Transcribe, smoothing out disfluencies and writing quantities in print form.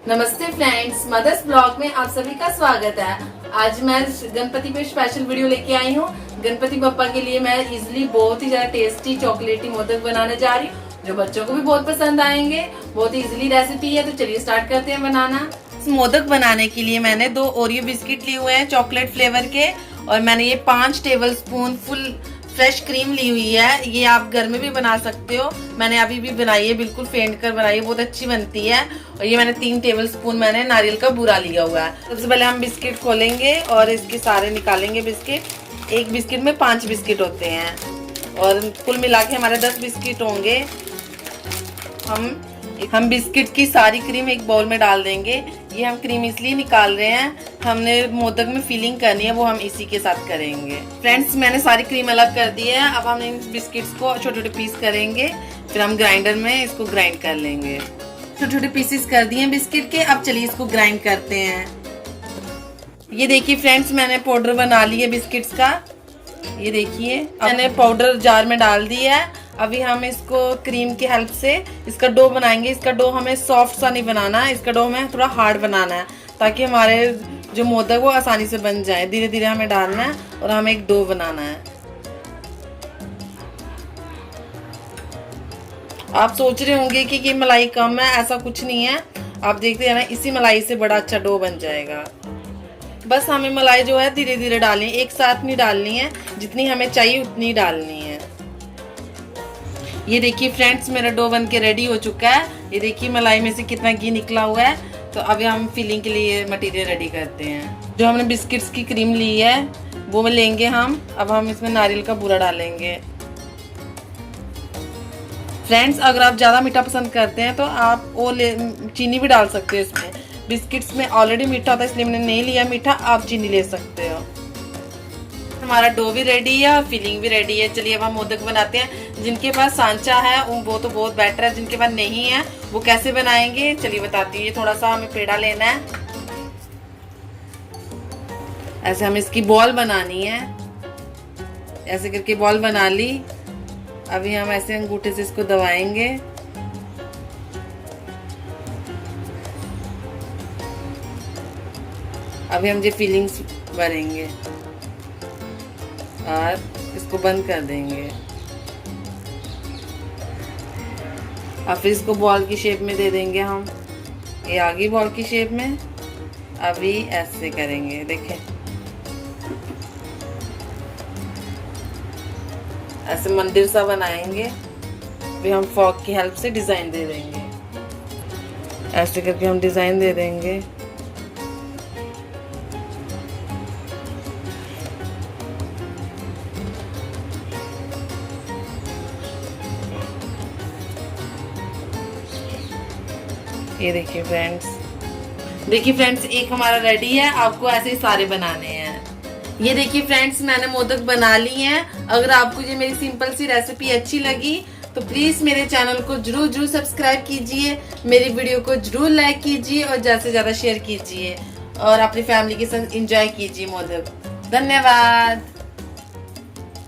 नमस्ते friends, mother's blog में आप सभी का स्वागत है। आज मैं गणपति पे स्पेशल वीडियो लेके आई हूँ। गणपति बप्पा के लिए मैं इजीली बहुत ही ज्यादा टेस्टी चॉकलेटी मोदक बनाने जा रही हूँ, जो बच्चों को भी बहुत पसंद आएंगे। बहुत ही इजीली रेसिपी है, तो चलिए स्टार्ट करते हैं बनाना। इस मोदक बनाने के लिए मैंने 2 ओरियो बिस्किट लिए हुए हैं चॉकलेट फ्लेवर के, और मैंने ये 5 tablespoon full fresh cream ली हुई है। ये आप घर में भी बना सकते हो, मैंने अभी भी बनाई है, बिल्कुल फेंट कर बनाई है, बहुत अच्छी बनती है। और ये मैंने 3 टेबल स्पून मैंने नारियल का बूरा लिया हुआ है। सबसे पहले हम बिस्किट खोलेंगे और इसके सारे निकालेंगे बिस्किट। एक बिस्किट में 5 बिस्किट होते हैं और कुल मिला के हमारे 10 बिस्किट होंगे। हम बिस्किट की सारी क्रीम एक बाउल में डाल देंगे। ये हम क्रीम इसलिए निकाल रहे हैं, हमने मोदक में फिलिंग करनी है, वो हम इसी के साथ करेंगे। फ्रेंड्स, मैंने सारी क्रीम अलग कर दी है। अब हम इन बिस्किट्स को छोटे छोटे पीस करेंगे, फिर हम ग्राइंडर में इसको ग्राइंड कर लेंगे। छोटे छोटे पीसेस कर दिए बिस्किट के। अब चलिए इसको ग्राइंड करते हैं। ये देखिए फ्रेंड्स, मैंने पाउडर बना ली है बिस्किट्स का। ये देखिए मैंने पाउडर जार में डाल दिया है। अभी हम इसको क्रीम की हेल्प से इसका डो बनाएंगे। इसका डो हमें सॉफ्ट सा नहीं बनाना है, इसका डो हमें थोड़ा हार्ड बनाना है, ताकि हमारे जो मोदक वो आसानी से बन जाए। धीरे धीरे हमें डालना है और हमें एक डो बनाना है। आप सोच रहे होंगे कि ये मलाई कम है, ऐसा कुछ नहीं है। आप देखते हैं ना, इसी मलाई से बड़ा अच्छा डो बन जाएगा। बस हमें मलाई जो है धीरे धीरे डालनी है, एक साथ नहीं डालनी है, जितनी हमें चाहिए उतनी डालनी है। ये देखिए फ्रेंड्स, मेरा डो बन के रेडी हो चुका है। ये देखिए मलाई में से कितना घी निकला हुआ है। तो अभी हम फिलिंग के लिए मटेरियल रेडी करते हैं। जो हमने बिस्किट्स की क्रीम ली है वो में लेंगे हम। अब हम इसमें नारियल का बूरा डालेंगे। फ्रेंड्स, अगर आप ज़्यादा मीठा पसंद करते हैं तो आप चीनी भी डाल सकते हो इसमें। बिस्किट्स में ऑलरेडी मीठा होता है, इसलिए मैंने नहीं लिया मीठा। आप चीनी ले सकते हो। हमारा डो भी रेडी है और फिलिंग भी रेडी है। चलिए अब हम मोदक बनाते हैं। जिनके पास सांचा है वो तो बहुत बेटर है, जिनके पास नहीं है वो कैसे बनाएंगे चलिए बताती हूँ। ये थोड़ा सा हमें पेड़ा लेना है, ऐसे हमें इसकी बॉल बनानी है। ऐसे करके बॉल बना ली। अभी हम ऐसे अंगूठे से इसको दबाएंगे। अभी हम ये फिलिंग्स भरेंगे और इसको बंद कर देंगे। अब फिर इसको बॉल की शेप में दे देंगे हम। ये आ गई बॉल की शेप में। अभी ऐसे करेंगे, देखें ऐसे मंदिर सा बनाएंगे। अभी हम फॉक की हेल्प से डिजाइन दे देंगे। ऐसे करके हम डिजाइन दे देंगे। ये देखिए फ्रेंड्स, एक हमारा रेडी है। आपको ऐसे ही सारे बनाने हैं। ये देखिए फ्रेंड्स, मैंने मोदक बना ली हैं। अगर आपको ये मेरी सिंपल सी रेसिपी अच्छी लगी तो प्लीज मेरे चैनल को जरूर सब्सक्राइब कीजिए, मेरी वीडियो को जरूर लाइक कीजिए और ज्यादा से ज्यादा शेयर कीजिए और अपनी फैमिली के साथ एंजॉय कीजिए मोदक। धन्यवाद।